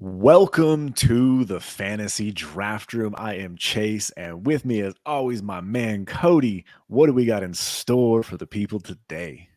Welcome to the Fantasy Draft Room. I am Chase, and with me, as always, my man Cody. What do we got in store for the people today?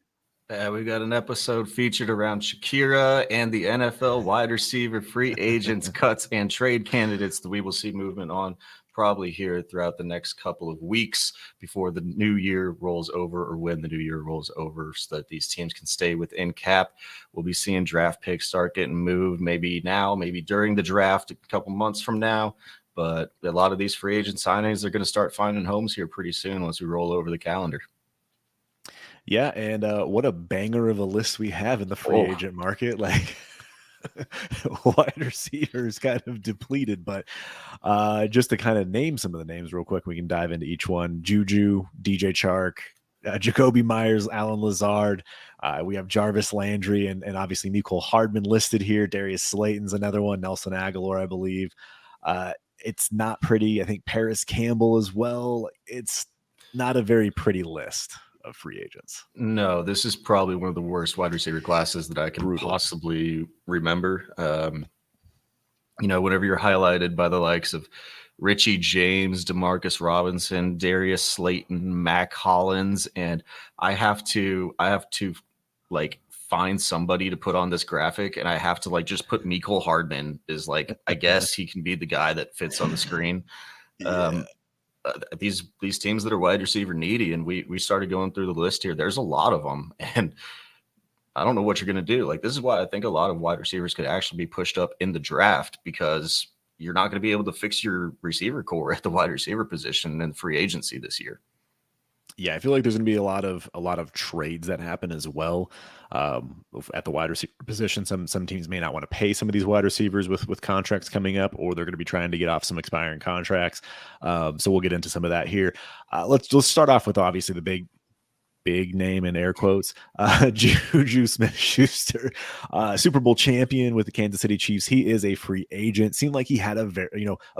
We've got an episode featured around Shakira and the NFL wide receiver free agents, cuts, and trade candidates that we will see movement on probably here throughout the next couple of weeks before the new year rolls over, or when the new year rolls over, so that these teams can stay within cap. We'll be seeing draft picks start getting moved, maybe now, maybe during the draft, a couple months from now. But a lot of these free agent signings are going to start finding homes here pretty soon once we roll over the calendar. Yeah, and what a banger of a list we have in the free Oh, agent market. Like wide receivers kind of depleted, but just to kind of name some of the names real quick, we can dive into each one. Juju, DJ Chark, Jacoby Myers, Alan Lazard. We have Jarvis Landry and obviously Nicole Hardman listed here. Darius Slayton's another one. Nelson Aguilar, I believe. It's not pretty. I think Paris Campbell as well. It's not a very pretty list of free agents. no, this is probably one of the worst wide receiver classes that I can Brutal. possibly remember. Whenever you're highlighted by the likes of Richie James, Demarcus Robinson, Darius Slayton, Mac Hollins, and I have to like find somebody to put on this graphic, and I have to like just put Nicole Hardman is like, I guess he can be the guy that fits on the screen. Yeah. Um, these teams that are wide receiver needy, and we started going through the list here. There's a lot of them, and I don't know what you're going to do. Like, this is why I think a lot of wide receivers could actually be pushed up in the draft, because you're not going to be able to fix your receiver core at the wide receiver position in free agency this year. Yeah, I feel like there's going to be a lot of trades that happen as well at the wide receiver position. Some teams may not want to pay some of these wide receivers with contracts coming up, or they're going to be trying to get off some expiring contracts. So we'll get into some of that here. Let's start off with obviously the big name in air quotes, Juju Smith-Schuster, Super Bowl champion with the Kansas City Chiefs. He is a free agent. Seemed like he had a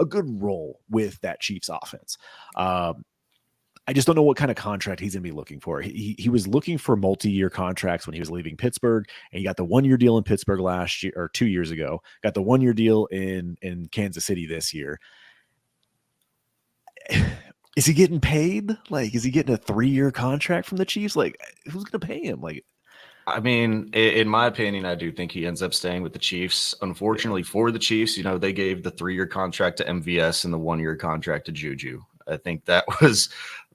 good role with that Chiefs offense. I just don't know what kind of contract he's going to be looking for. He was looking for multi-year contracts when he was leaving Pittsburgh, and he got the 1 year deal in Pittsburgh last year or 2 years ago. Got the 1 year deal in Kansas City this year. Is he getting paid? Like, is he getting a 3 year contract from the Chiefs? Like, who's going to pay him? Like, I mean, in my opinion, I do think he ends up staying with the Chiefs. yeah, Unfortunately for the Chiefs, they gave the 3 year contract to MVS and the 1 year contract to Juju. I think that was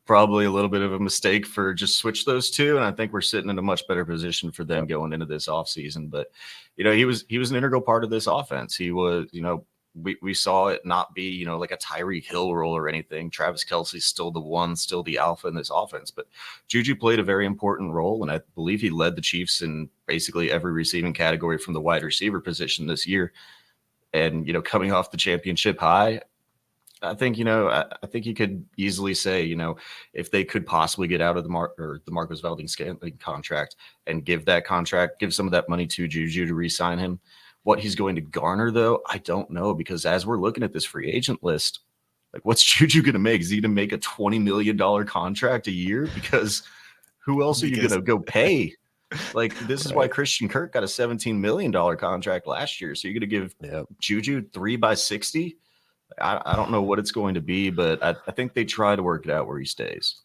probably a little bit of a mistake for just switch those two. And I think we're sitting in a much better position for them going into this offseason. But, he was an integral part of this offense. He was, we saw it not be, like a Tyreek Hill role or anything. Travis Kelce's still the one, still the alpha in this offense. But Juju played a very important role, and I believe he led the Chiefs in basically every receiving category from the wide receiver position this year. And, coming off the championship high, I think, I think you could easily say, if they could possibly get out of the Marcos Valdes-Scantling contract and give some of that money to Juju to re-sign him. What he's going to garner, though, I don't know, because as we're looking at this free agent list, like, what's Juju going to make? Is he going to make a $20 million contract a year? Because who else are you going to go pay? Like, this is why right. Christian Kirk got a $17 million contract last year. So you're going to give Yeah. Juju 3 by 60? I don't know what it's going to be, but I think they try to work it out where he stays.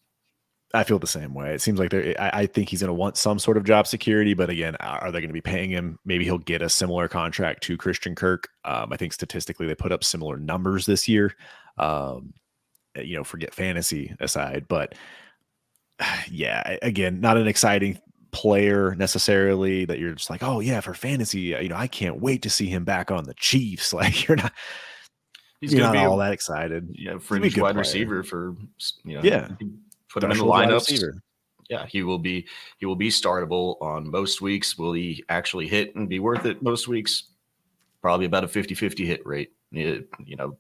I feel the same way. It seems like I think he's going to want some sort of job security, but again, are they going to be paying him? Maybe he'll get a similar contract to Christian Kirk. I think statistically they put up similar numbers this year. Forget fantasy aside, but yeah, again, not an exciting player necessarily that you're just like, oh yeah, for fantasy, I can't wait to see him back on the Chiefs. Like, He's you're going to not be all a that excited. He's a fringe good wide player. receiver for, Yeah, put him in the special wide lineups. receiver. Yeah, he will be startable on most weeks. Will he actually hit and be worth it most weeks? Probably about a 50-50 hit rate.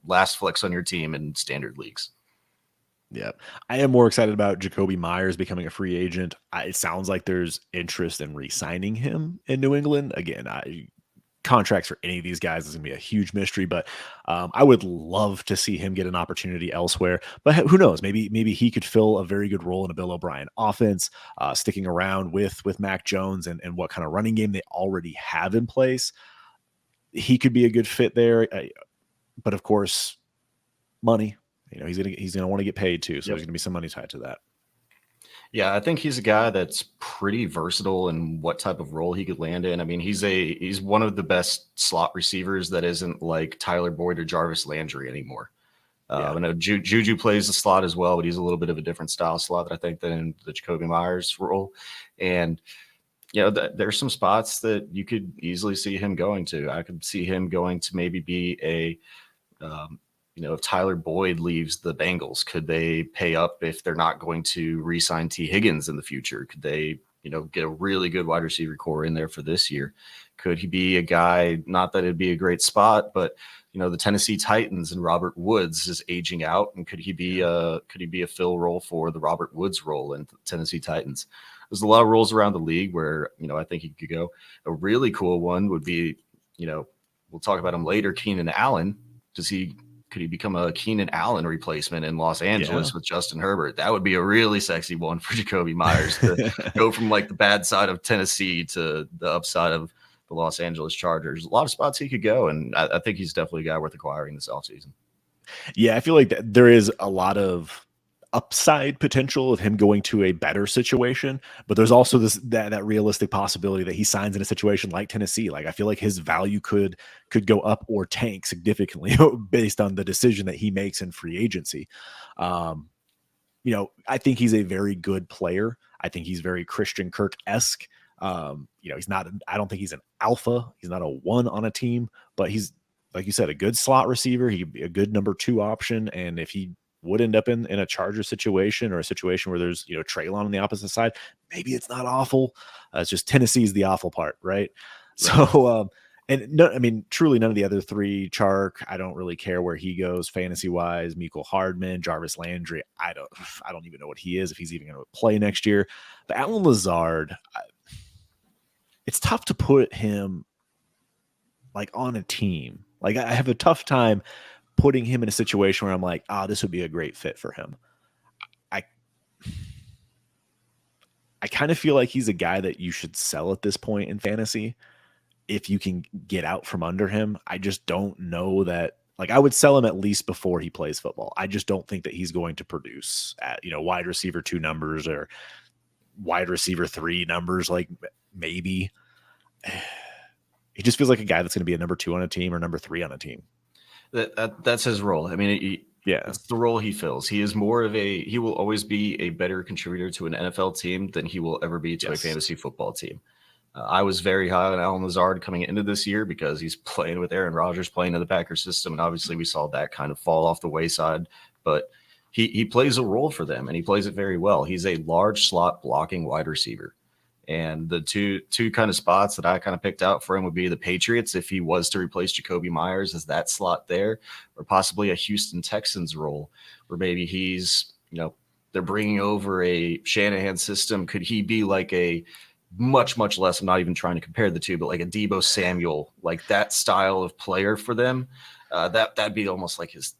Last flex on your team in standard leagues. Yeah, I am more excited about Jacoby Myers becoming a free agent. It sounds like there's interest in re-signing him in New England. Again, contracts for any of these guys is going to be a huge mystery, but I would love to see him get an opportunity elsewhere. But who knows? Maybe he could fill a very good role in a Bill O'Brien offense, sticking around with Mac Jones and what kind of running game they already have in place. he could be a good fit there. But of course, money. He's gonna want to get paid too, so Yep. there's gonna be some money tied to that. Yeah, I think he's a guy that's pretty versatile in what type of role he could land in. I mean, he's one of the best slot receivers that isn't like Tyler Boyd or Jarvis Landry anymore. I know Juju plays the slot as well, but he's a little bit of a different style slot, I think, than the Jacoby Myers role. And there's some spots that you could easily see him going to. I could see him going to maybe be if Tyler Boyd leaves the Bengals, could they pay up if they're not going to re-sign T. Higgins in the future? Could they, get a really good wide receiver core in there for this year? Could he be a guy, not that it'd be a great spot, but the Tennessee Titans and Robert Woods is aging out, and could he be a fill role for the Robert Woods role in the Tennessee Titans? There's a lot of roles around the league where I think he could go. A really cool one would be, we'll talk about him later, Keenan Allen. Could he become a Keenan Allen replacement in Los Angeles with Justin Herbert? That would be a really sexy one for Jacoby Myers to go from like the bad side of Tennessee to the upside of the Los Angeles Chargers. A lot of spots he could go, and I think he's definitely a guy worth acquiring this offseason. Yeah, I feel like there is a lot of upside potential of him going to a better situation, but there's also that realistic possibility that he signs in a situation like Tennessee. Like, I feel like his value could go up or tank significantly based on the decision that he makes in free agency. I think he's a very good player. I think he's very Christian Kirk-esque. He's not, I don't think he's an alpha. He's not a one on a team, but he's, like you said, a good slot receiver. He could be a good number 2 option. And if he would end up in a Charger situation or a situation where there's, Treylon on the opposite side, maybe it's not awful. It's just Tennessee's the awful part, right? So, truly none of the other 3, Chark, I don't really care where he goes fantasy wise. Mecole Hardman, Jarvis Landry, I don't even know what he is, if he's even going to play next year. But Allen Lazard, it's tough to put him like on a team. Like, I have a tough time putting him in a situation where I'm like, this would be a great fit for him. I kind of feel like he's a guy that you should sell at this point in fantasy if you can get out from under him. I just don't know that. Like, I would sell him at least before he plays football. I just don't think that he's going to produce at, wide receiver 2 numbers or wide receiver 3 numbers. Like, maybe he just feels like a guy that's going to be a number 2 on a team or number 3 on a team. That's his role. I mean, it's the role he fills. He is he will always be a better contributor to an NFL team than he will ever be to a fantasy football team. I was very high on Allen Lazard coming into this year because he's playing with Aaron Rodgers, playing in the Packers system. And obviously we saw that kind of fall off the wayside, but he plays a role for them and he plays it very well. He's a large slot blocking wide receiver. And the two kind of spots that I kind of picked out for him would be the Patriots, if he was to replace Jacoby Myers as that slot there, or possibly a Houston Texans role where maybe he's, they're bringing over a Shanahan system. Could he be like a much, much less, I'm not even trying to compare the two, but like a Deebo Samuel, like that style of player for them? That'd be almost like his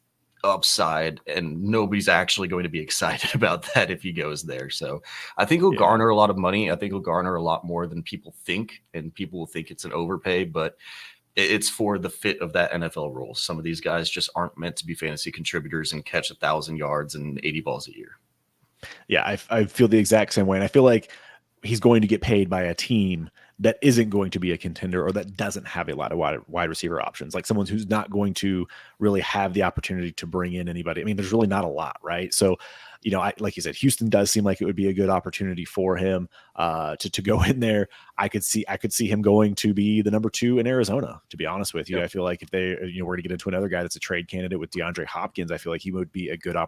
upside, and nobody's actually going to be excited about that if he goes there. So I think he'll garner a lot of money. I think he'll garner a lot more than people think, and people will think it's an overpay, but it's for the fit of that NFL role. Some of these guys just aren't meant to be fantasy contributors and catch 1,000 yards and 80 balls a year. Yeah, I feel the exact same way. And I feel like he's going to get paid by a team that isn't going to be a contender or that doesn't have a lot of wide receiver options, like someone who's not going to really have the opportunity to bring in anybody. I mean, there's really not a lot, right? So, like you said, Houston does seem like it would be a good opportunity for him to go in there. I could see him going to be the number 2 in Arizona, to be honest with you. Yep. I feel like if they, were to get into another guy that's a trade candidate with DeAndre Hopkins, I feel like he would be a good a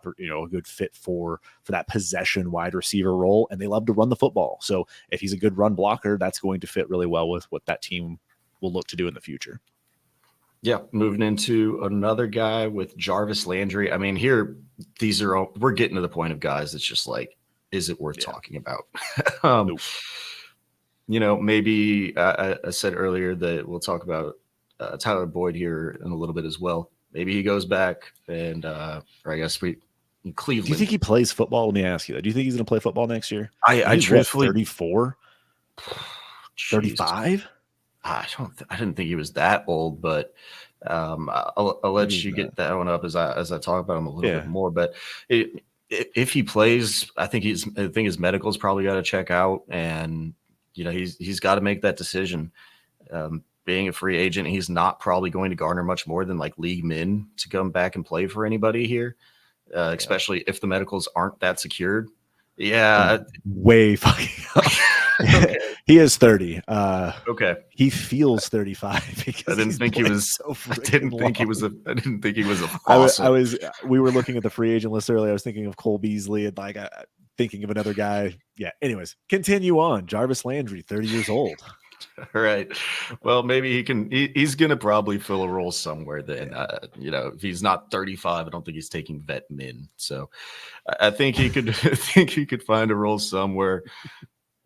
good fit for that possession wide receiver role. And they love to run the football. So if he's a good run blocker, that's going to fit really well with what that team will look to do in the future. Yeah, moving into another guy with Jarvis Landry. I mean, we're getting to the point of guys that's just like, is it worth talking about? Nope. Maybe I said earlier that we'll talk about Tyler Boyd here in a little bit as well. Maybe he goes back and, or I guess in Cleveland. Do you think he plays football? Let me ask you that. Do you think he's going to play football next year? I truthfully 34, 35. I didn't think he was that old, but I'll let you get that one up as I talk about him a little bit more. But if he plays, I think his medical's probably got to check out, and he's got to make that decision. Being a free agent, he's not probably going to garner much more than like league min to come back and play for anybody here, especially if the medicals aren't that secured. Yeah, way fucking. Okay. He is 30. Okay. He feels 35 because I didn't think he was. I didn't think he was a fossil. We were looking at the free agent list earlier. I was thinking of Cole Beasley and like thinking of another guy. Yeah. Anyways, continue on. Jarvis Landry, 30 years old. All right. Well, maybe he can. He's going to probably fill a role somewhere. Then, if he's not 35, I don't think he's taking vet min. So, I think he could. I think he could find a role somewhere.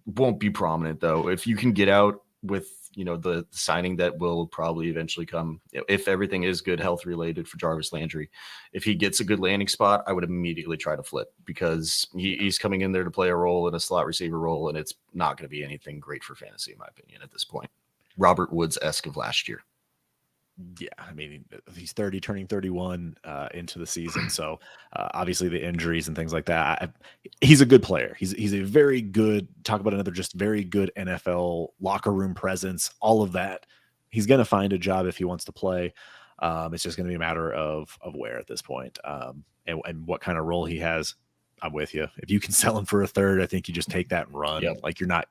Won't be prominent though. If you can get out with the signing that will probably eventually come, if everything is good health related for Jarvis Landry, if he gets a good landing spot, I would immediately try to flip, because he's coming in there to play a role in a slot receiver role, and it's not going to be anything great for fantasy in my opinion at this point. Robert Woods-esque of last year. Yeah, I mean, he's 30, turning 31 into the season. So obviously the injuries and things like that. He's a good player. He's a very good, talk about another just very good NFL locker room presence, all of that. He's going to find a job if he wants to play. It's just going to be a matter of where at this point, and what kind of role he has. I'm with you. If you can sell him for a third, I think you just take that and run. Yep. Like you're not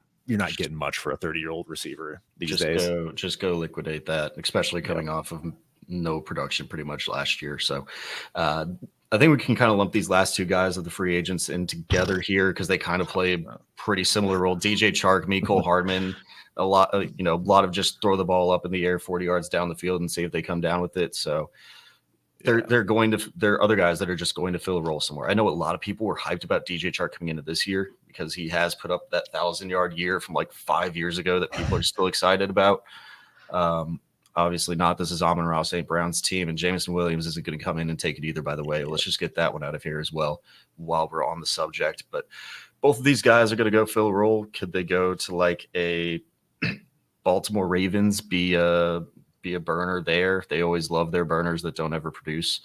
getting much for a 30-year-old receiver these days. Just go liquidate that, especially coming off of no production pretty much last year. So I think we can kind of lump these last two guys of the free agents in together here, because they kind of play a pretty similar role. DJ Chark, Mecole Hardman, a lot of just throw the ball up in the air 40 yards down the field and see if they come down with it. So there are other guys that are just going to fill a role somewhere. I know a lot of people were hyped about DJ Chark coming into this year because he has put up that 1,000-yard year from like 5 years ago that people are still excited about. Obviously not. This is Amon-Ra St. Brown's team, and Jameson Williams isn't going to come in and take it either, by the way. Let's just get that one out of here as well while we're on the subject. But both of these guys are going to go fill a role. Could they go to like a Baltimore Ravens, be a burner there? They always love their burners that don't ever produce.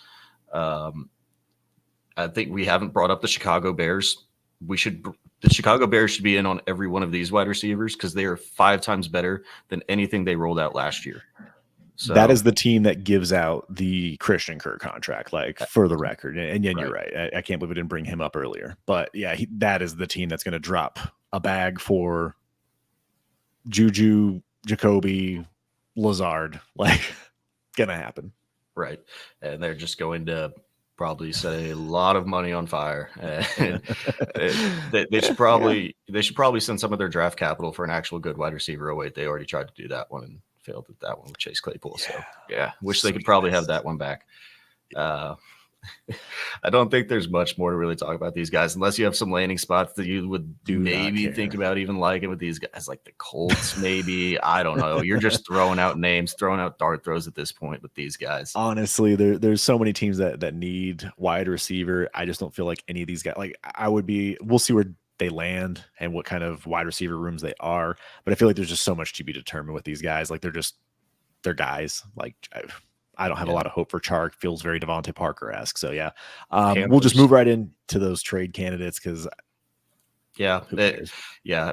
I think we haven't brought up the Chicago Bears. The Chicago Bears should be in on every one of these wide receivers, because they are 5 times better than anything they rolled out last year. So that is the team that gives out the Christian Kirk contract, like, for the record. And you're right. I can't believe we didn't bring him up earlier. But yeah, that is the team that's going to drop a bag for Juju, Jacoby, Lazard. Like, gonna happen. Right. And they're just going to probably set a lot of money on fire. And they should probably send some of their draft capital for an actual good wide receiver. Oh wait, they already tried to do that one and failed at that one with Chase Claypool. So yeah, wish they could probably have that one back. I don't think there's much more to really talk about these guys, unless you have some landing spots that you would maybe think about even liking with these guys, like the Colts, maybe. I don't know. You're just throwing out names, throwing out dart throws at this point with these guys. Honestly, there's so many teams that need wide receiver. I just don't feel like any of these guys, like, we'll see where they land and what kind of wide receiver rooms they are. But I feel like there's just so much to be determined with these guys. Like, they're guys. Like, I don't have a lot of hope for Chark. Feels very Devontae Parker-esque. So yeah, we'll just move right into those trade candidates, because I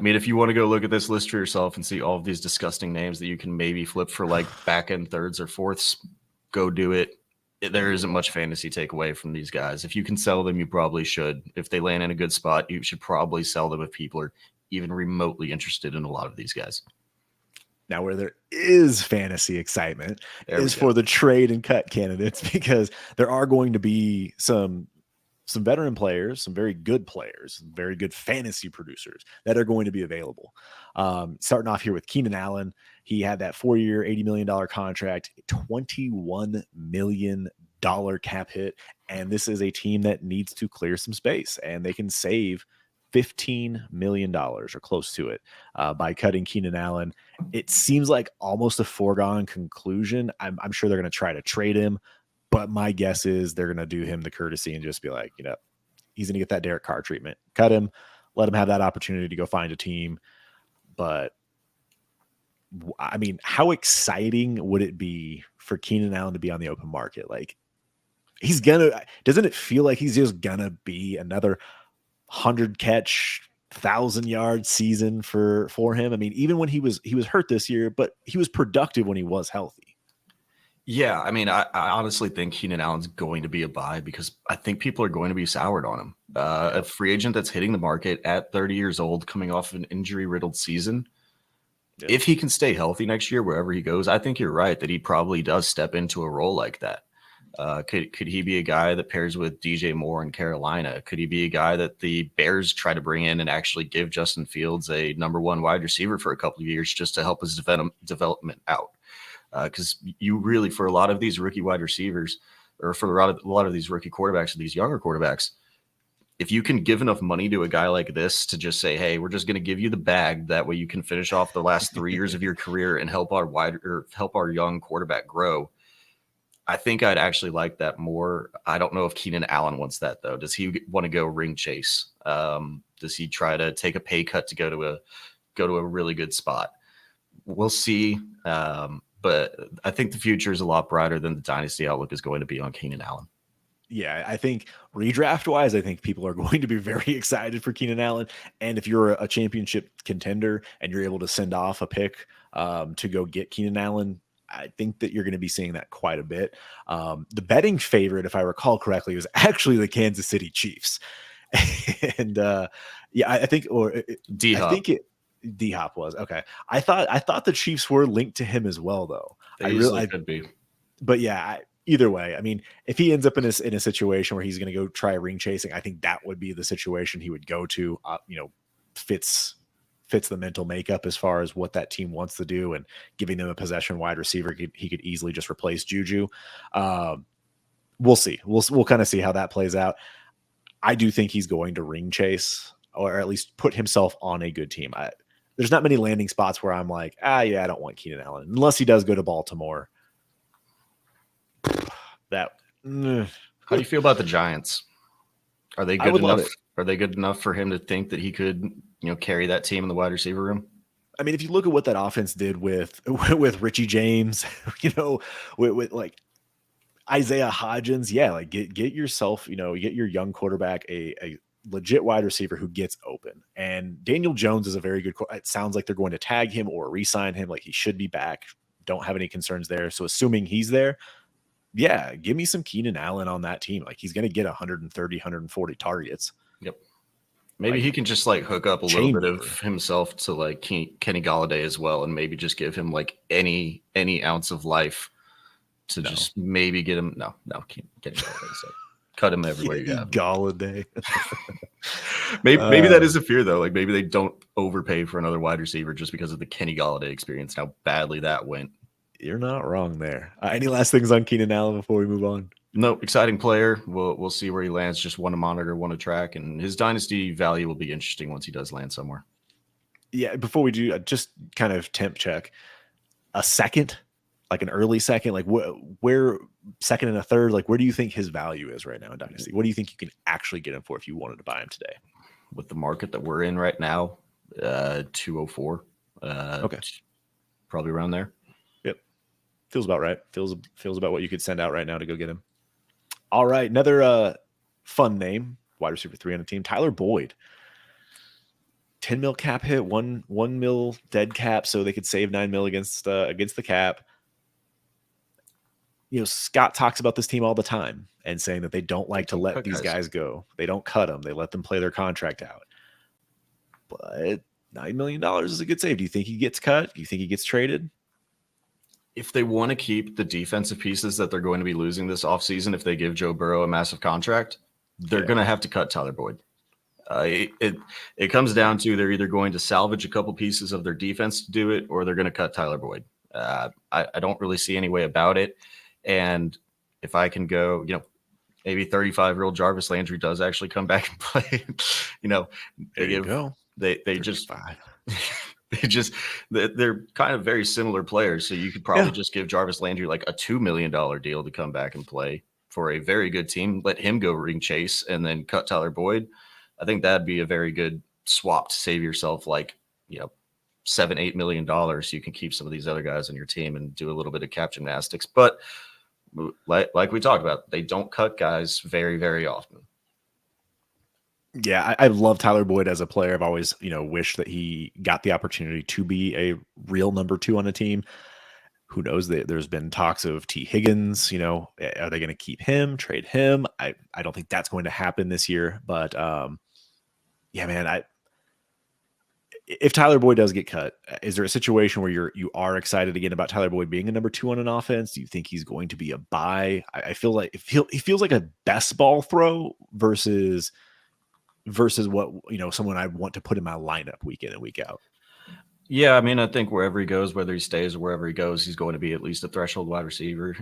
mean, if you want to go look at this list for yourself and see all of these disgusting names that you can maybe flip for like back end thirds or fourths, go do it. There isn't much fantasy takeaway from these guys. If you can sell them, you probably should. If they land in a good spot, you should probably sell them if people are even remotely interested in a lot of these guys. Now, where there is fantasy excitement is for the trade and cut candidates, because there are going to be some veteran players, some very good players, very good fantasy producers that are going to be available. Starting off here with Keenan Allen. He had that 4-year, $80 million contract, $21 million cap hit. And this is a team that needs to clear some space, and they can save $15 million or close to it by cutting Keenan Allen. It seems like almost a foregone conclusion. I'm sure they're going to try to trade him, but my guess is they're going to do him the courtesy and just be like, he's going to get that Derek Carr treatment. Cut him, let him have that opportunity to go find a team. But I mean, how exciting would it be for Keenan Allen to be on the open market? Like, doesn't it feel like he's just gonna be another 100 catch, 1,000 yard season for him? I mean, even when he was hurt this year, but he was productive when he was healthy. Yeah, I mean, I honestly think Keenan Allen's going to be a buy because I think people are going to be soured on him. A free agent that's hitting the market at 30 years old, coming off of an injury-riddled season. Yep. If he can stay healthy next year, wherever he goes, I think you're right that he probably does step into a role like that. Could he be a guy that pairs with DJ Moore in Carolina? Could he be a guy that the Bears try to bring in and actually give Justin Fields a number one wide receiver for a couple of years just to help his development out? Because you really, for a lot of these rookie wide receivers, or for a lot of these rookie quarterbacks or these younger quarterbacks, if you can give enough money to a guy like this to just say, hey, we're just going to give you the bag, that way you can finish off the last 3 years of your career and help our young quarterback grow. I think I'd actually like that more. I don't know if Keenan Allen wants that though. Does he want to go ring chase? Does he try to take a pay cut to go to a really good spot? We'll see. But I think the future is a lot brighter than the dynasty outlook is going to be on Keenan Allen. Yeah, I think redraft wise, I think people are going to be very excited for Keenan Allen. And if you're a championship contender and you're able to send off a pick to go get Keenan Allen, I think that you're going to be seeing that quite a bit. The betting favorite, if I recall correctly, was actually the Kansas City Chiefs. And yeah, I think, or D-Hop. I think D-Hop was okay. I thought the Chiefs were linked to him as well, though. They easily could be. But yeah, either way, I mean, if he ends up in a situation where he's going to go try ring chasing, I think that would be the situation he would go to. Fits the mental makeup as far as what that team wants to do, and giving them a possession wide receiver, he could easily just replace Juju. We'll see. We'll kind of see how that plays out. I do think he's going to ring chase, or at least put himself on a good team. There's not many landing spots where I'm like, yeah, I don't want Keenan Allen unless he does go to Baltimore. How do you feel about the Giants? Are they good enough? Are they good enough for him to think that he could, carry that team in the wide receiver room? I mean, if you look at what that offense did with Richie James, with like Isaiah Hodgins, yeah, like get yourself, get your young quarterback a legit wide receiver who gets open. And Daniel Jones is a very good. It sounds like they're going to tag him or re-sign him. Like, he should be back. Don't have any concerns there. So assuming he's there, yeah, give me some Keenan Allen on that team. Like, he's going to get 130, 140 targets. Yep. Maybe he can just hook up a little bit of himself to Kenny Golladay as well, and maybe just give him any ounce of life to just maybe get him. No, Kenny Golladay. So cut him everywhere you have. Golladay. maybe that is a fear though. Like, maybe they don't overpay for another wide receiver just because of the Kenny Golladay experience, how badly that went. You're not wrong there. Any last things on Keenan Allen before we move on? No, exciting player. We'll see where he lands. Just one to monitor, one to track, and his dynasty value will be interesting once he does land somewhere. Yeah, before we do, just kind of temp check. A second, like an early second, like where second and a third, like where do you think his value is right now in dynasty? What do you think you can actually get him for if you wanted to buy him today? With the market that we're in right now, 204. Okay, probably around there. Yep, feels about right. Feels about what you could send out right now to go get him. All right, another fun name, wide receiver 3 on the team, Tyler Boyd. 10 mil cap hit, 1 mil dead cap, so they could save 9 mil against the cap. Scott talks about this team all the time and saying that they don't like to let these guys go. They don't cut them. They let them play their contract out. But $9 million is a good save. Do you think he gets cut? Do you think he gets traded? If they want to keep the defensive pieces that they're going to be losing this offseason, if they give Joe Burrow a massive contract, they're going to have to cut Tyler Boyd. It comes down to they're either going to salvage a couple pieces of their defense to do it, or they're going to cut Tyler Boyd. I don't really see any way about it. And if I can go, maybe 35-year-old Jarvis Landry does actually come back and play. They're kind of very similar players. So you could probably just give Jarvis Landry like a $2 million deal to come back and play for a very good team. Let him go ring chase and then cut Tyler Boyd. I think that'd be a very good swap to save yourself $7-8 million, you can keep some of these other guys on your team and do a little bit of cap gymnastics. But like we talked about, they don't cut guys very, very often. Yeah, I love Tyler Boyd as a player. I've always, wished that he got the opportunity to be a real number 2 on a team. Who knows? There's been talks of T. Higgins. Are they going to keep him, trade him? I don't think that's going to happen this year. But yeah, man, if Tyler Boyd does get cut, is there a situation where you are excited again about Tyler Boyd being a number 2 on an offense? Do you think he's going to be a buy? I feel like he feels like a best ball throw versus what someone I want to put in my lineup week in and week out. Yeah, I mean, I think wherever he goes, whether he stays or wherever he goes, he's going to be at least a threshold wide receiver.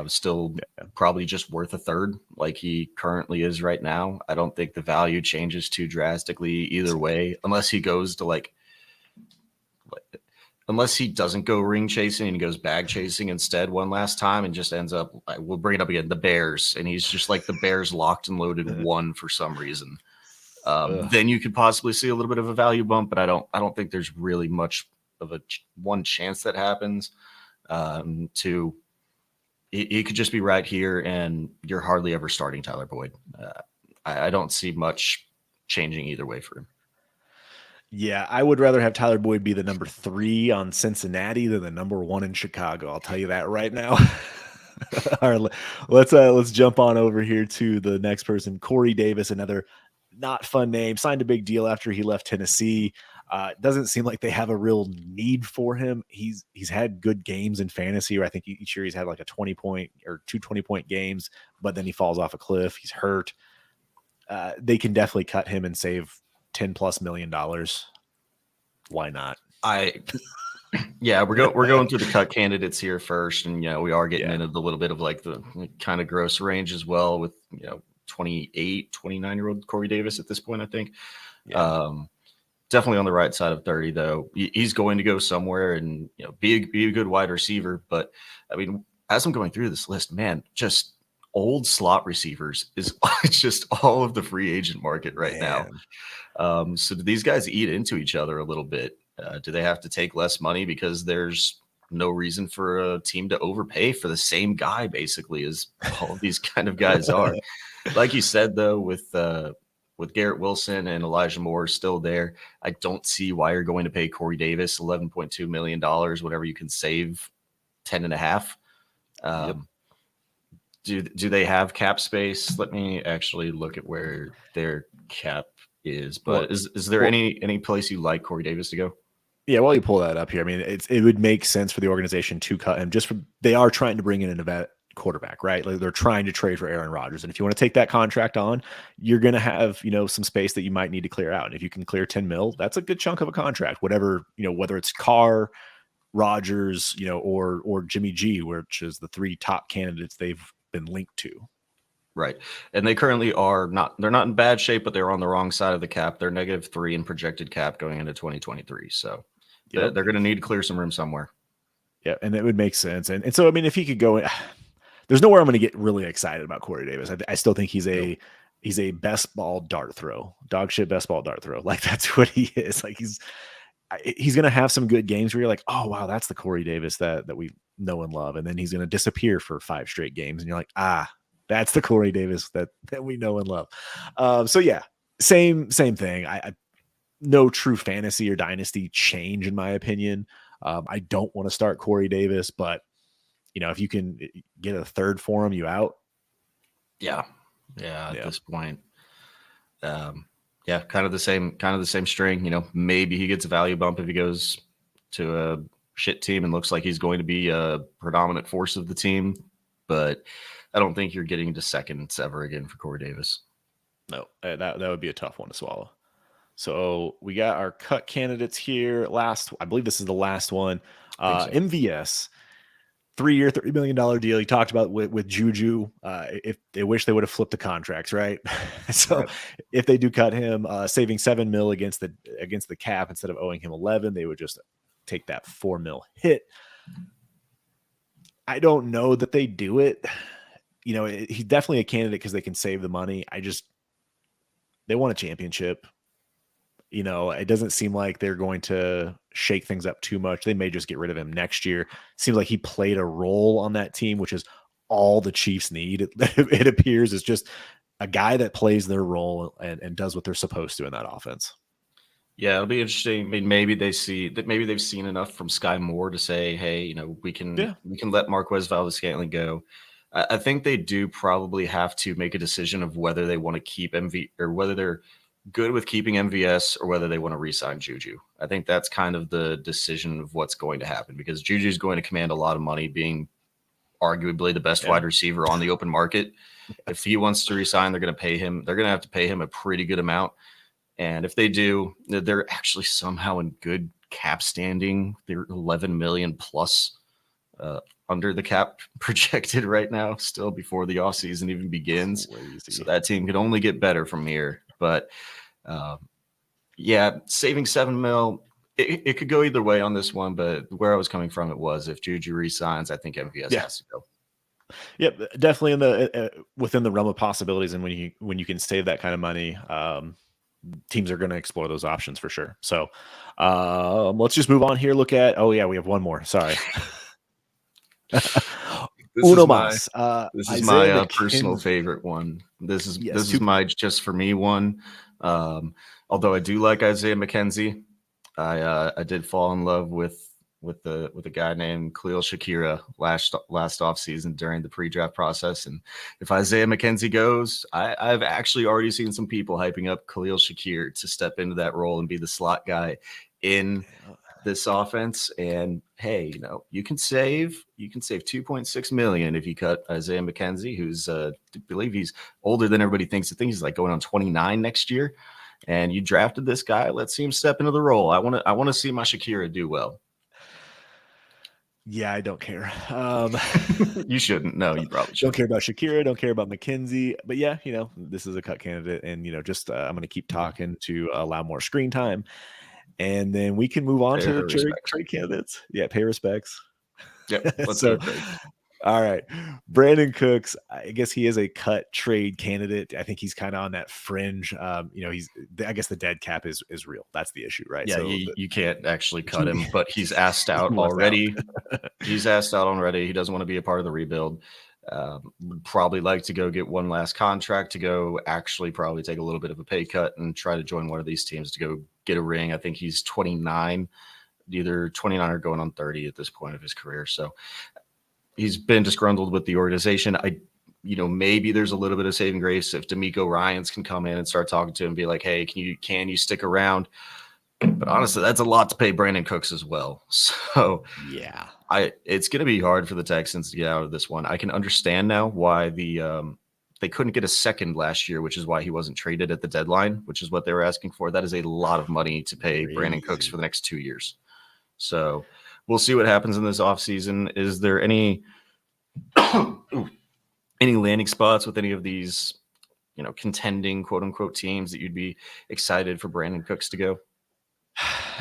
Still probably just worth a third, like he currently is right now. I don't think the value changes too drastically either way, unless he goes to unless he doesn't go ring chasing and he goes bag chasing instead one last time and just ends up. We'll bring it up again, the Bears, and he's just like the Bears locked and loaded one for some reason. Then you could possibly see a little bit of a value bump, but I don't think there's really much of a one chance that happens. He could just be right here, and you're hardly ever starting Tyler Boyd. I don't see much changing either way for him. Yeah, I would rather have Tyler Boyd be the number 3 on Cincinnati than the number 1 in Chicago. I'll tell you that right now. All right, let's jump on over here to the next person, Corey Davis, another not fun name. Signed a big deal after he left Tennessee. Doesn't seem like they have a real need for him. He's had good games in fantasy, or I think each year he's had like a 20-point or 2 20-point games, but then he falls off a cliff. He's hurt. They can definitely cut him and save $10+ million. Why not? Yeah, we're going through the cut candidates here first, and we are getting into a little bit of like the kind of gross range as well with 28, 29-year-old Corey Davis at this point, I think. Yeah. Definitely on the right side of 30, though. He's going to go somewhere and be a good wide receiver. But I mean, as I'm going through this list, man, just old slot receivers is just all of the free agent market right now. So do these guys eat into each other a little bit? Do they have to take less money because there's no reason for a team to overpay for the same guy, basically, as all of these kind of guys are? Like you said, though, with Garrett Wilson and Elijah Moore still there, I don't see why you're going to pay Corey Davis $11.2 million, whatever you can save, 10.5. Do they have cap space? Let me actually look at where their cap is. But is there any place you like Corey Davis to go? Yeah, while you pull that up here, I mean, it would make sense for the organization to cut him. They are trying to bring in an event quarterback, right? Like they're trying to trade for Aaron Rodgers. And if you want to take that contract on, you're going to have, some space that you might need to clear out. And if you can clear 10 mil, that's a good chunk of a contract, whatever, whether it's Carr, Rodgers, or Jimmy G, which is the 3 top candidates they've been linked to. Right. And they currently they're not in bad shape, but they're on the wrong side of the cap. They're -3 in projected cap going into 2023. So they're going to need to clear some room somewhere. Yeah. And it would make sense. And so, I mean, if he could go, there's nowhere I'm going to get really excited about Corey Davis. I still think he's a best ball dart throw, dog shit best ball dart throw. Like that's what he is. Like he's going to have some good games where you're like, oh wow, that's the Corey Davis that we know and love. And then he's going to disappear for 5 straight games. And you're like, that's the Corey Davis that we know and love. So yeah, same thing. I no true fantasy or dynasty change in my opinion. I don't want to start Corey Davis, but if you can get a third for him, you out. Yeah. At this point, kind of the same string. Maybe he gets a value bump if he goes to a shit team and looks like he's going to be a predominant force of the team, but I don't think you're getting to seconds ever again for Corey Davis. No, that would be a tough one to swallow. So we got our cut candidates here. I believe this is the last one. So. MVS, 3-year, $30 million deal. He talked about with Juju. If they wish they would have flipped the contracts, right? So if they do cut him, saving $7 million against the cap instead of owing him 11, they would just take that $4 million hit. I don't know that they do it. He's definitely a candidate because they can save the money. They want a championship. It doesn't seem like they're going to shake things up too much. They may just get rid of him next year. Seems like he played a role on that team, which is all the Chiefs need. It appears is just a guy that plays their role and does what they're supposed to in that offense. Yeah, it'll be interesting. I mean, maybe they see that maybe they've seen enough from Sky Moore to say, hey, we can let Marquez Valdez-Scantling go. I think they do probably have to make a decision of whether they want to keep MV or whether they're good with keeping MVS or whether they want to re-sign Juju. I think that's kind of the decision of what's going to happen because Juju is going to command a lot of money, being arguably the best wide receiver on the open market. If he wants to resign, they're going to pay him. They're going to have to pay him a pretty good amount. And if they do, they're actually somehow in good cap standing. They're 11 million plus under the cap projected right now, still before the offseason even begins. Crazy. So that team could only get better from here. But saving $7 million, it could go either way on this one. But where I was coming from, it was if Juju resigns, I think MVS has to go. Yep, definitely in the within the realm of possibilities, and when you can save that kind of money, teams are going to explore those options for sure. So let's just move on here. Look at we have one more. Sorry. Uno mas. This is my personal favorite one. This is my just for me one. Although I do like Isaiah McKenzie, I did fall in love with a guy named Khalil Shakira last offseason during the pre-draft process. And if Isaiah McKenzie goes, I've actually already seen some people hyping up Khalil Shakir to step into that role and be the slot guy in this offense. And hey, you can save $2.6 million if you cut Isaiah McKenzie, who's I believe he's older than everybody thinks. I think he's like going on 29 next year. And you drafted this guy. Let's see him step into the role. I want to see my Shakira do well. Yeah, I don't care. You shouldn't. No, you probably shouldn't. Don't care about Shakira. Don't care about McKenzie. But yeah, this is a cut candidate, and just I'm going to keep talking to allow more screen time, and then we can move on to trade candidates. Yeah, pay respects. Yep. Let's go. All right, Brandin Cooks. I guess he is a cut trade candidate. I think he's kind of on that fringe. He's. I guess the dead cap is real. That's the issue, right? Yeah, so you can't actually cut him, but he's asked out already. He's asked out already. He doesn't want to be a part of the rebuild. Would probably like to go get one last contract to go actually probably take a little bit of a pay cut and try to join one of these teams to go get a ring. I think he's 29, either 29 or going on 30 at this point of his career. So he's been disgruntled with the organization. Maybe there's a little bit of saving grace if D'Amico Ryans can come in and start talking to him and be like, hey, can you stick around? But honestly, that's a lot to pay Brandin Cooks as well. So yeah, it's going to be hard for the Texans to get out of this one. I can understand now why they couldn't get a second last year, which is why he wasn't traded at the deadline, which is what they were asking for. That is a lot of money to pay Brandin Cooks for the next 2 years. So we'll see what happens in this offseason. Is there any landing spots with any of these, contending quote unquote teams that you'd be excited for Brandin Cooks to go?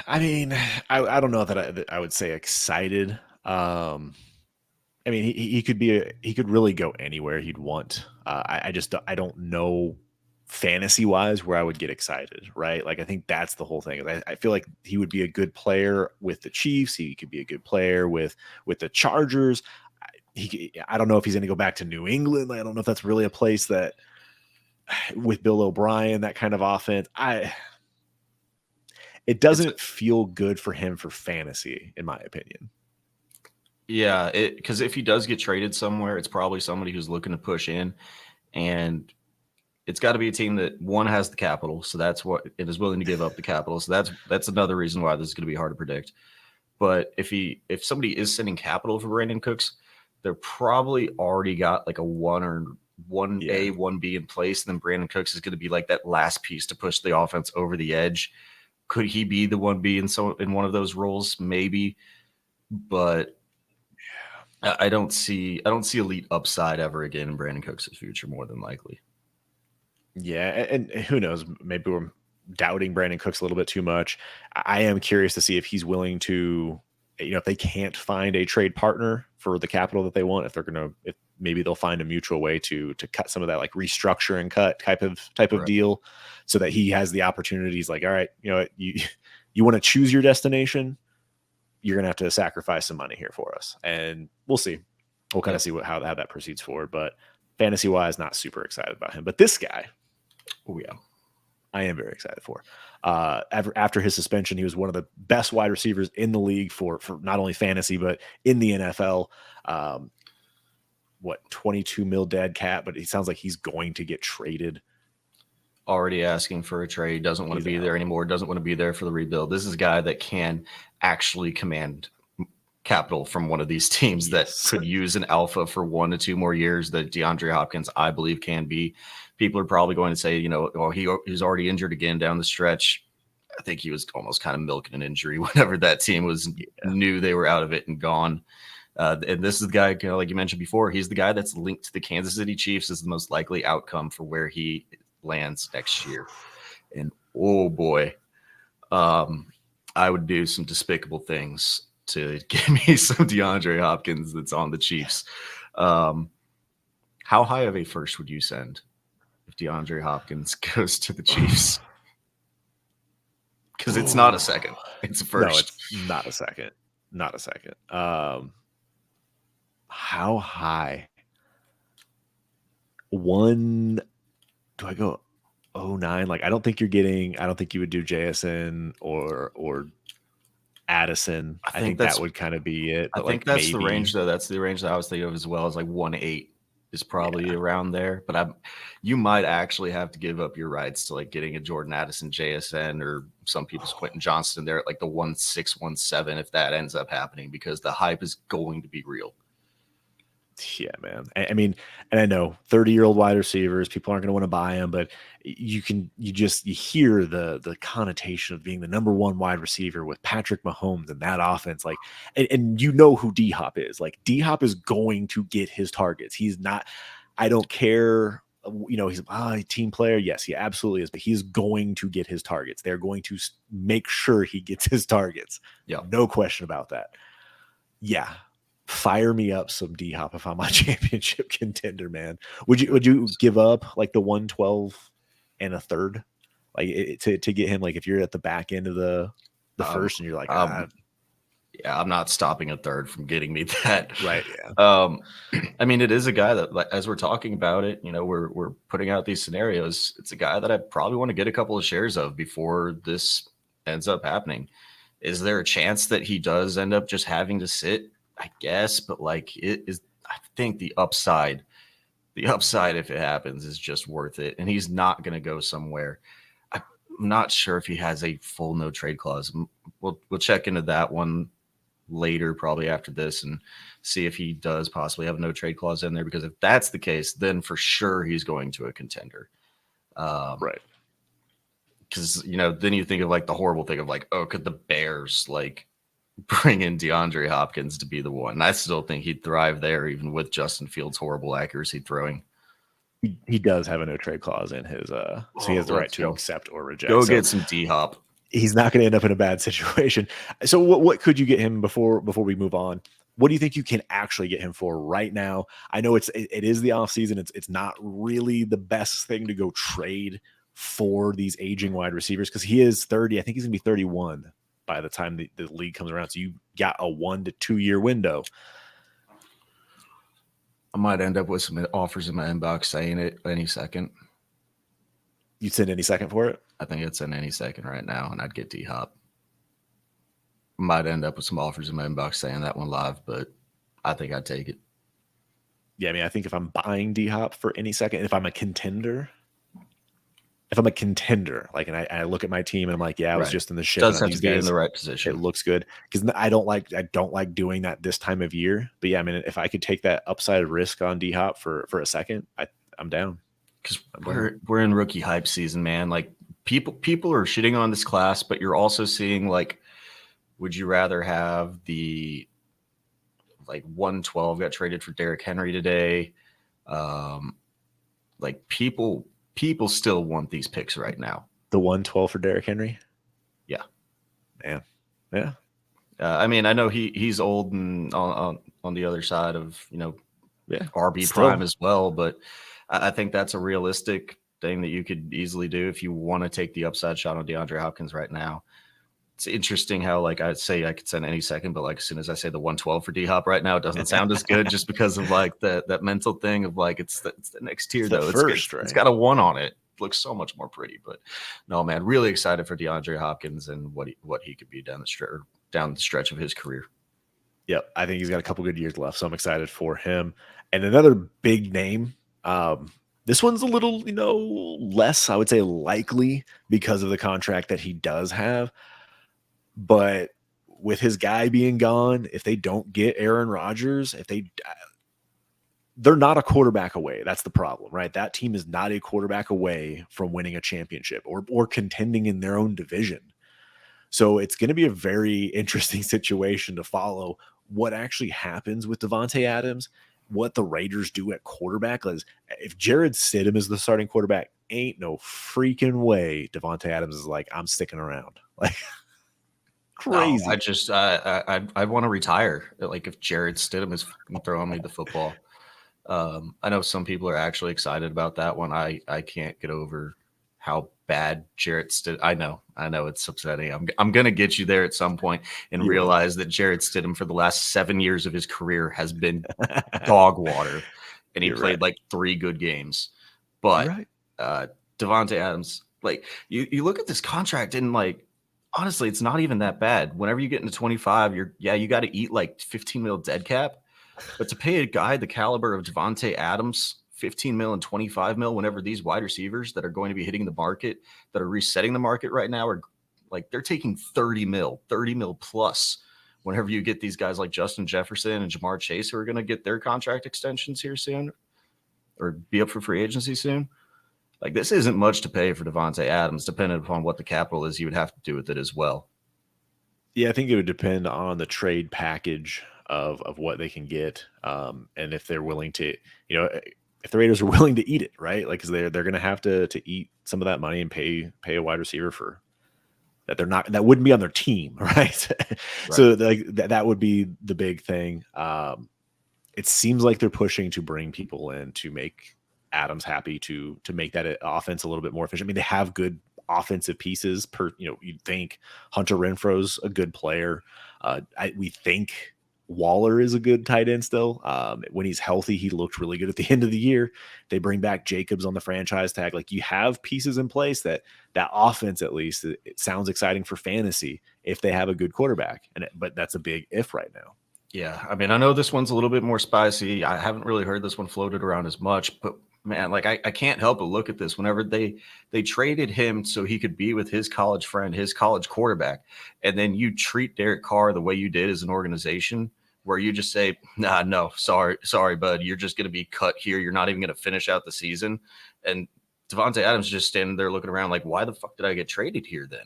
I mean, I don't know that I would say excited. I mean, he could really go anywhere he'd want. I don't know fantasy wise where I would get excited, right? Like, I think that's the whole thing. I feel like he would be a good player with the Chiefs. He could be a good player with the Chargers. I don't know if he's going to go back to New England. I don't know if that's really a place that with Bill O'Brien, that kind of offense, it doesn't feel good for him for fantasy, in my opinion. Yeah, because if he does get traded somewhere, it's probably somebody who's looking to push in, and it's got to be a team that one has the capital, so that's what it is willing to give up the capital. So that's another reason why this is going to be hard to predict. But if somebody is sending capital for Brandin Cooks, they're probably already got like a 1A, 1B in place, and then Brandin Cooks is going to be like that last piece to push the offense over the edge. Could he be the 1B in one of those roles? Maybe, but I don't see elite upside ever again in Brandin Cooks' future, more than likely. Yeah, and who knows? Maybe we're doubting Brandin Cooks a little bit too much. I am curious to see if he's willing to if they can't find a trade partner for the capital that they want, if maybe they'll find a mutual way to cut some of that like restructure and cut type of deal, so that he has the opportunities. Like, all right, you want to choose your destination, you're gonna have to sacrifice some money here for us, and we'll see. We'll kind of see how that proceeds forward. But fantasy wise, not super excited about him. But this guy, oh yeah, I am very excited for. After his suspension, he was one of the best wide receivers in the league for not only fantasy but in the NFL. 22 mil dead cap, but it sounds like he's going to get traded. Already asking for a trade, doesn't want to be there anymore, doesn't want to be there for the rebuild. This is a guy that can actually command capital from one of these teams that could use an alpha for 1 to 2 more years that DeAndre Hopkins, I believe, can be. People are probably going to say, he's already injured again down the stretch. I think he was almost kind of milking an injury whenever that team knew they were out of it and gone. And this is the guy, like you mentioned before, he's the guy that's linked to the Kansas City Chiefs as the most likely outcome for where he lands next year. And oh boy, I would do some despicable things to give me some DeAndre Hopkins that's on the Chiefs. How high of a first would you send if DeAndre Hopkins goes to the Chiefs? Because it's not a second, it's a first. No, it's not a second. Not a second. How high? Do I go 09? Like, I don't think you would do JSN or Addison. I think that would kind of be it. I think that's the range, though. That's the range that I was thinking of as well, as like 1.8 is probably around there. But you might actually have to give up your rights to like getting a Jordan Addison, JSN, or some people's Quentin Johnston there at like the 1.6, 1.7 if that ends up happening, because the hype is going to be real. Yeah, man. I mean, and I know 30-year-old wide receivers, people aren't going to want to buy them, but you hear the connotation of being the number one wide receiver with Patrick Mahomes and that offense. Like, and who D-Hop is. Like, D-Hop is going to get his targets. He's not, I don't care, he's a team player. Yes, he absolutely is, but he's going to get his targets. They're going to make sure he gets his targets. Yeah. No question about that. Yeah. Fire me up some D-Hop if I'm a championship contender, man. Would you give up like the 112 and a third, like to get him? Like, if you're at the back end of the first and you're like, yeah, I'm not stopping a third from getting me that. Right. Yeah. I mean, it is a guy that, like, as we're talking about it, we're putting out these scenarios. It's a guy that I probably want to get a couple of shares of before this ends up happening. Is there a chance that he does end up just having to sit? I guess, but like, it is, I think the upside if it happens is just worth it. And he's not going to go somewhere. I'm not sure if he has a full no trade clause. We'll check into that one later, probably after this, and see if he does possibly have a no trade clause in there, because if that's the case, then for sure he's going to a contender. Right. Because, then you think of like the horrible thing of like, oh, could the Bears like bring in DeAndre Hopkins to be the one? And I still think he'd thrive there, even with Justin Fields' horrible accuracy throwing. He does have a no trade clause in his so he has the right to accept or reject. Go get some D-Hop. He's not going to end up in a bad situation. So what could you get him before we move on? What do you think you can actually get him for right now? I know it is the off season. It's not really the best thing to go trade for these aging wide receivers, because he is 30. I think he's going to be 31 by the time the league comes around. So you got a 1 to 2 year window. I might end up with some offers in my inbox saying it any second. You'd send any second for it? I think it's in any second right now, and I'd get D-Hop. Might end up with some offers in my inbox saying that one live, but I think I'd take it. Yeah, I mean, I think if I'm buying D-Hop for any second, if I'm a contender, like, and I look at my team and I'm like, yeah, I was just in the shit. Does have to be in the right position. It looks good, because I don't like doing that this time of year. But yeah, I mean, if I could take that upside risk on D-Hop for a second, I'm down. Because we're in rookie hype season, man. Like, people are shitting on this class, but you're also seeing, like, would you rather have the like 112 got traded for Derrick Henry today? Like, people still want these picks right now. The 112 for Derrick Henry? Yeah. Man. Yeah. I mean, I know he's old and on the other side of, Yeah, RB prime still. as well, but I think that's a realistic thing that you could easily do if you want to take the upside shot on DeAndre Hopkins right now. It's interesting how, like, I'd say I could send any second, but like as soon as I say the 112 for D Hop right now, it doesn't sound as good just because of like that mental thing of like it's the next tier It's that though. first, It's right? got a 1 on it. Looks so much more pretty, but no, man, really excited for DeAndre Hopkins and what he could be down the stretch of his career. Yep, I think he's got a couple good years left, so I'm excited for him. And another big name. This one's a little, less, I would say, likely because of the contract that he does have. But with his guy being gone, if they don't get Aaron Rodgers, they're not a quarterback away. That's the problem, right? That team is not a quarterback away from winning a championship or contending in their own division. So it's going to be a very interesting situation to follow what actually happens with Davante Adams, what the Raiders do at quarterback. Because if Jared Stidham is the starting quarterback, ain't no freaking way Davante Adams is like, I'm sticking around. Like, No, I crazy. just I want to retire. Like if Jared Stidham is throwing me the football. I know some people are actually excited about that one. I can't get over how bad Jarrett Stidham. I know it's upsetting. I'm gonna get you there at some point and You will. realize that Jarrett Stidham for the last 7 years of his career has been dog water, and he You're right. played like 3 good games. You're But right. Davante Adams, like you look at this contract and like honestly, it's not even that bad. Whenever you get into 25, you got to eat like 15 mil dead cap. But to pay a guy the caliber of Davante Adams, 15 mil and 25 mil, whenever these wide receivers that are going to be hitting the market, that are resetting the market right now, are like they're taking 30 mil plus. Whenever you get these guys like Justin Jefferson and Jamar Chase who are going to get their contract extensions here soon or be up for free agency soon, like this isn't much to pay for Davante Adams, depending upon what the capital is you would have to do with it as well. Yeah, I think it would depend on the trade package of what they can get, and if they're willing to, if the Raiders are willing to eat it, right? Like, because they're going to have to eat some of that money and pay a wide receiver for that wouldn't be on their team, right? Right. So like that would be the big thing. It seems like they're pushing to bring people in to make Adams happy to make that offense a little bit more efficient. I mean, they have good offensive pieces you'd think Hunter Renfro's a good player. We think Waller is a good tight end still. When he's healthy, he looked really good at the end of the year. They bring back Jacobs on the franchise tag. Like you have pieces in place that offense, at least it sounds exciting for fantasy if they have a good quarterback. But that's a big if right now. Yeah, I mean, I know this one's a little bit more spicy. I haven't really heard this one floated around as much, but man, like I can't help but look at this. Whenever they traded him so he could be with his college friend, his college quarterback, and then you treat Derek Carr the way you did as an organization, where you just say, "Nah, no, sorry, bud, you're just going to be cut here. You're not even going to finish out the season." And Davante Adams is just standing there looking around like, "Why the fuck did I get traded here then?"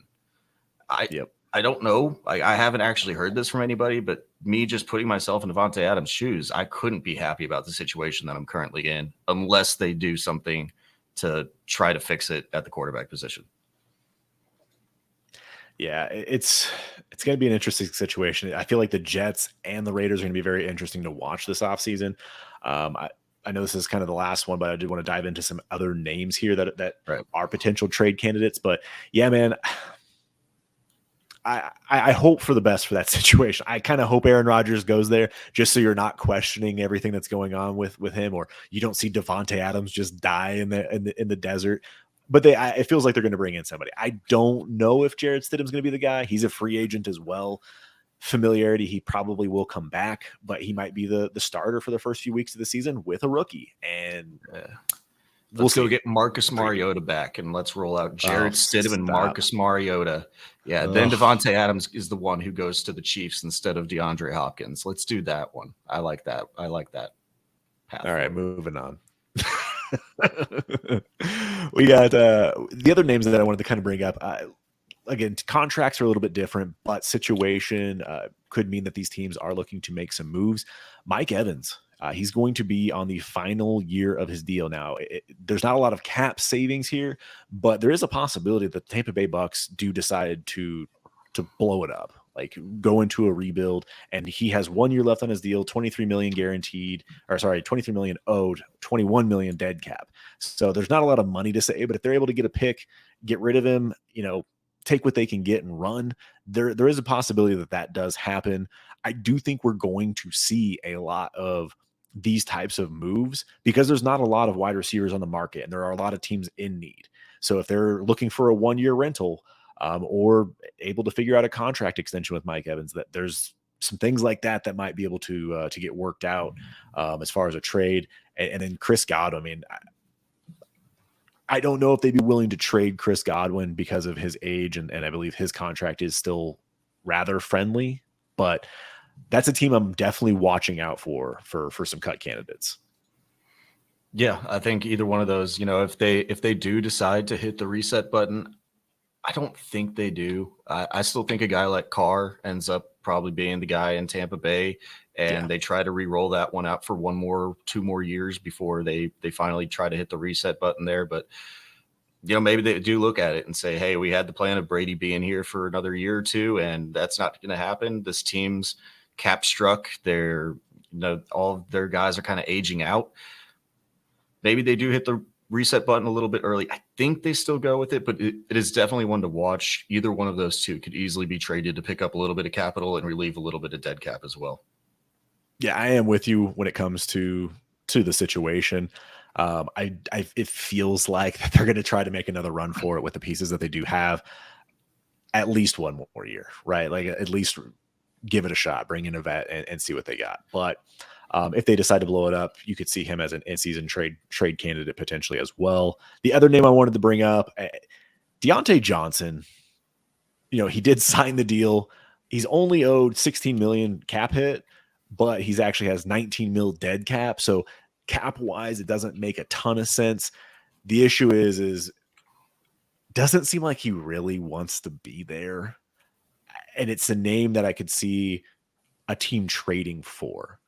I Yep. I don't know. I haven't actually heard this from anybody, but me just putting myself in Davante Adams' shoes, I couldn't be happy about the situation that I'm currently in unless they do something to try to fix it at the quarterback position. Yeah, it's going to be an interesting situation. I feel like the Jets and the Raiders are going to be very interesting to watch this offseason. I know this is kind of the last one, but I did want to dive into some other names here that Right. are potential trade candidates. But yeah, man, I hope for the best for that situation. I kind of hope Aaron Rodgers goes there just so you're not questioning everything that's going on with him, or you don't see Davante Adams just die in the desert. But it feels like they're going to bring in somebody. I don't know if Jared Stidham's going to be the guy. He's a free agent as well. Familiarity, he probably will come back, but he might be the starter for the first few weeks of the season with a rookie, and we'll Let's go see. get Marcus Preview. Mariota back and let's roll out Oh, Jared Stidham and stop. Marcus Mariota. Yeah, then Ugh. Davante Adams is the one who goes to the Chiefs instead of DeAndre Hopkins. Let's do that one. I like that. I like that path All right, forward. moving on. We got the other names that I wanted to kind of bring up. Again, contracts are a little bit different, but situation could mean that these teams are looking to make some moves. Mike Evans, he's going to be on the final year of his deal now. There's not a lot of cap savings here, but there is a possibility that the Tampa Bay Bucks do decide to blow it up. like go into a rebuild, and he has 1 year left on his deal, 23 million guaranteed, or sorry, 23 million owed, 21 million dead cap. So there's not a lot of money to say, but if they're able to get a pick, get rid of him, take what they can get and run, there is a possibility that does happen. I do think we're going to see a lot of these types of moves because there's not a lot of wide receivers on the market and there are a lot of teams in need. So if they're looking for a 1 year rental, or able to figure out a contract extension with Mike Evans, that there's some things like that might be able to get worked out as far as a trade. And then Chris Godwin, I mean, I don't know if they'd be willing to trade Chris Godwin because of his age, and I believe his contract is still rather friendly, but that's a team I'm definitely watching out for some cut candidates. Yeah, I think either one of those, if they do decide to hit the reset button, I don't think they do. I still think a guy like Carr ends up probably being the guy in Tampa Bay, and they try to re-roll that one out for 2 more years before they finally try to hit the reset button there. But maybe they do look at it and say, hey, we had the plan of Brady being here for another year or two, and that's not going to happen. This team's cap struck. All of their guys are kind of aging out. Maybe they do hit the reset button a little bit early. I think they still go with it, but it is definitely one to watch. Either one of those two could easily be traded to pick up a little bit of capital and relieve a little bit of dead cap as well. Yeah, I am with you when it comes to the situation. It feels like that they're going to try to make another run for it with the pieces that they do have. At least one more year, right? Like at least give it a shot, bring in a vet and see what they got. But if they decide to blow it up, you could see him as an in-season trade candidate potentially as well. The other name I wanted to bring up, Deontay Johnson. He did sign the deal. He's only owed 16 million cap hit, but he's actually has 19 mil dead cap. So cap wise, it doesn't make a ton of sense. The issue is doesn't seem like he really wants to be there. And it's a name that I could see a team trading for,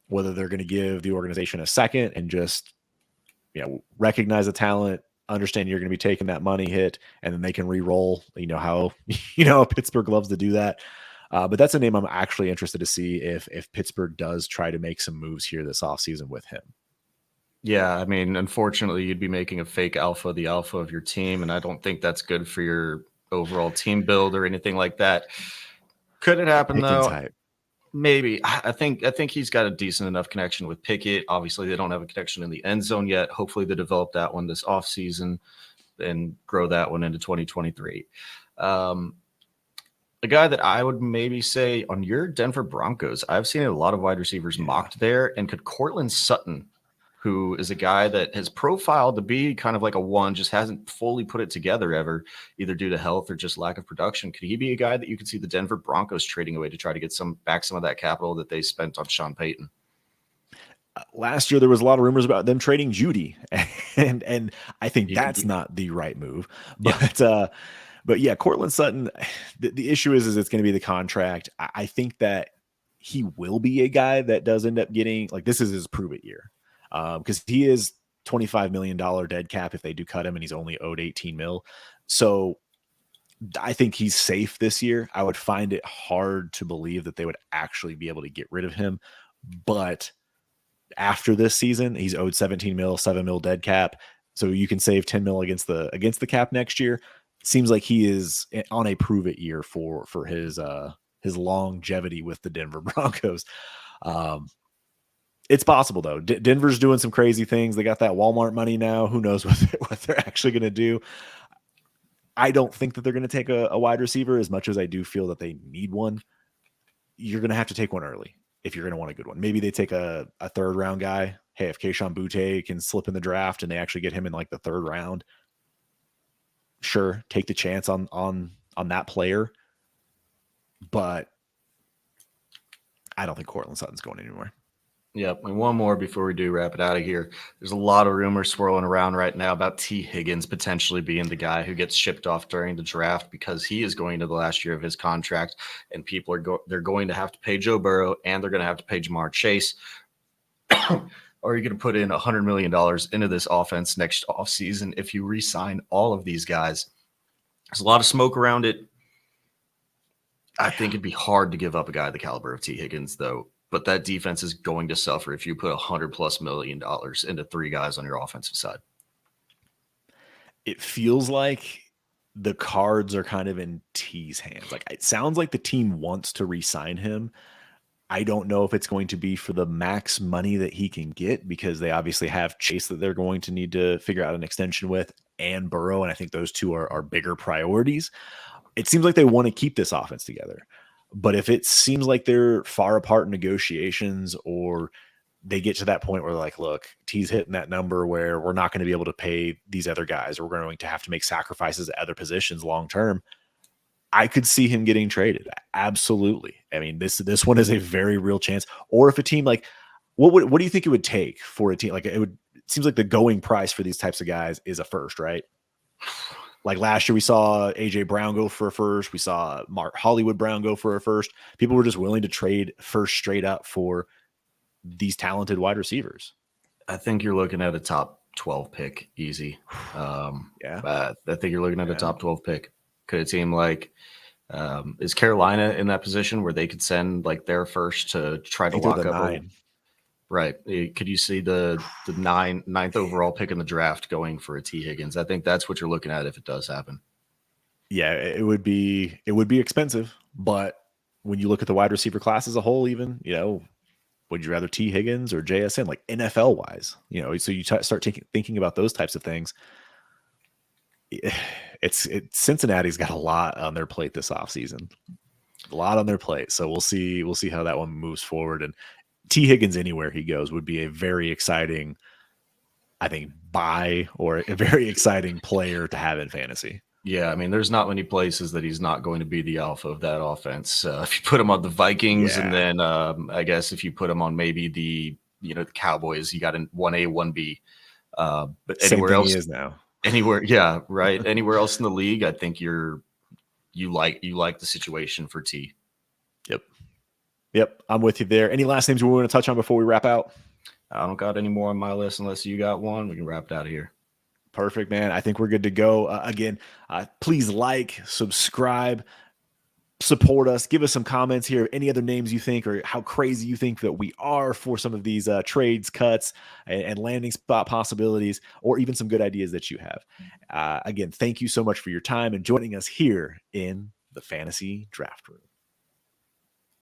whether they're going to give the organization a second and just, recognize the talent, understand you're going to be taking that money hit, and then they can re-roll, how, Pittsburgh loves to do that. But that's a name I'm actually interested to see if Pittsburgh does try to make some moves here this offseason with him. Yeah, I mean, unfortunately, you'd be making a fake alpha the alpha of your team, and I don't think that's good for your overall team build or anything like that. Could it happen, though? Type. Maybe. I think he's got a decent enough connection with Pickett. Obviously, they don't have a connection in the end zone yet. Hopefully, they develop that one this offseason and grow that one into 2023. A guy that I would maybe say on your Denver Broncos, I've seen a lot of wide receivers mocked there. And could Cortland Sutton, who is a guy that has profiled to be kind of like a one, just hasn't fully put it together ever, either due to health or just lack of production. Could he be a guy that you could see the Denver Broncos trading away to try to get some of that capital that they spent on Sean Payton? Last year, there was a lot of rumors about them trading Judy, and I think that's not the right move. But yeah, Cortland Sutton, the issue is it's going to be the contract. I think that he will be a guy that does end up getting, like, this is his prove it year. Because he is $25 million dead cap if they do cut him, and he's only owed 18 mil. So I think he's safe this year. I would find it hard to believe that they would actually be able to get rid of him. But after this season, he's owed 17 mil, 7 mil dead cap. So you can save 10 mil against the cap next year. Seems like he is on a prove it year for his longevity with the Denver Broncos. It's possible, though. Denver's doing some crazy things. They got that Walmart money now. Who knows what they're actually going to do. I don't think that they're going to take a wide receiver as much as I do feel that they need one. You're going to have to take one early if you're going to want a good one. Maybe they take a third-round guy. Hey, if Kayshon Boutte can slip in the draft and they actually get him in like the third round, sure, take the chance on that player. But I don't think Cortland Sutton's going anywhere. Yep. And one more before we do wrap it out of here. There's a lot of rumors swirling around right now about T. Higgins potentially being the guy who gets shipped off during the draft because he is going to the last year of his contract, and people they're going to have to pay Joe Burrow and they're going to have to pay Jamar Chase. Or are you going to put in $100 million into this offense next offseason if you re-sign all of these guys? There's a lot of smoke around it. I think it'd be hard to give up a guy the caliber of T. Higgins, though. But that defense is going to suffer if you put $100+ million into 3 guys on your offensive side. It feels like the cards are kind of in T's hands. Like, it sounds like the team wants to re-sign him. I don't know if it's going to be for the max money that he can get, because they obviously have Chase that they're going to need to figure out an extension with, and Burrow. And I think those two are bigger priorities. It seems like they want to keep this offense together. But if it seems like they're far apart in negotiations, or they get to that point where, like, look, T's hitting that number where we're not going to be able to pay these other guys, or we're going to have to make sacrifices at other positions long term, I could see him getting traded. Absolutely. I mean, this one is a very real chance. Or if a team, like, what do you think it would take for a team? Like, it seems like the going price for these types of guys is a first, right? Like last year, we saw AJ Brown go for a first. We saw Mark Hollywood Brown go for a first. People were just willing to trade first straight up for these talented wide receivers. I think you're looking at a top 12 pick, easy. I think you're looking at a top 12 pick. Could a team like is Carolina in that position where they could send like their first to try to lock up 9. Right. Could you see the ninth overall pick in the draft going for a T. Higgins? I think that's what you're looking at if it does happen. Yeah, it would be expensive, but when you look at the wide receiver class as a whole, even, would you rather T. Higgins or JSN, like NFL wise? So you start thinking about those types of things. Cincinnati's got a lot on their plate this offseason. A lot on their plate. So we'll see how that one moves forward. And T. Higgins, anywhere he goes, would be a very exciting, I think, buy, or a very exciting player to have in fantasy. Yeah, I mean, there's not many places that he's not going to be the alpha of that offense. If you put him on the Vikings, and then I guess if you put him on maybe the Cowboys, you got in 1A, 1B. But anywhere else, he is now. Anywhere, yeah, right. Anywhere else in the league, I think you like the situation for T. Yep, I'm with you there. Any last names we want to touch on before we wrap out? I don't got any more on my list unless you got one. We can wrap it out of here. Perfect, man. I think we're good to go. Again, please like, subscribe, support us. Give us some comments here. Any other names you think, or how crazy you think that we are for some of these trades, cuts, and landing spot possibilities, or even some good ideas that you have. Again, thank you so much for your time and joining us here in the Fantasy Draft Room.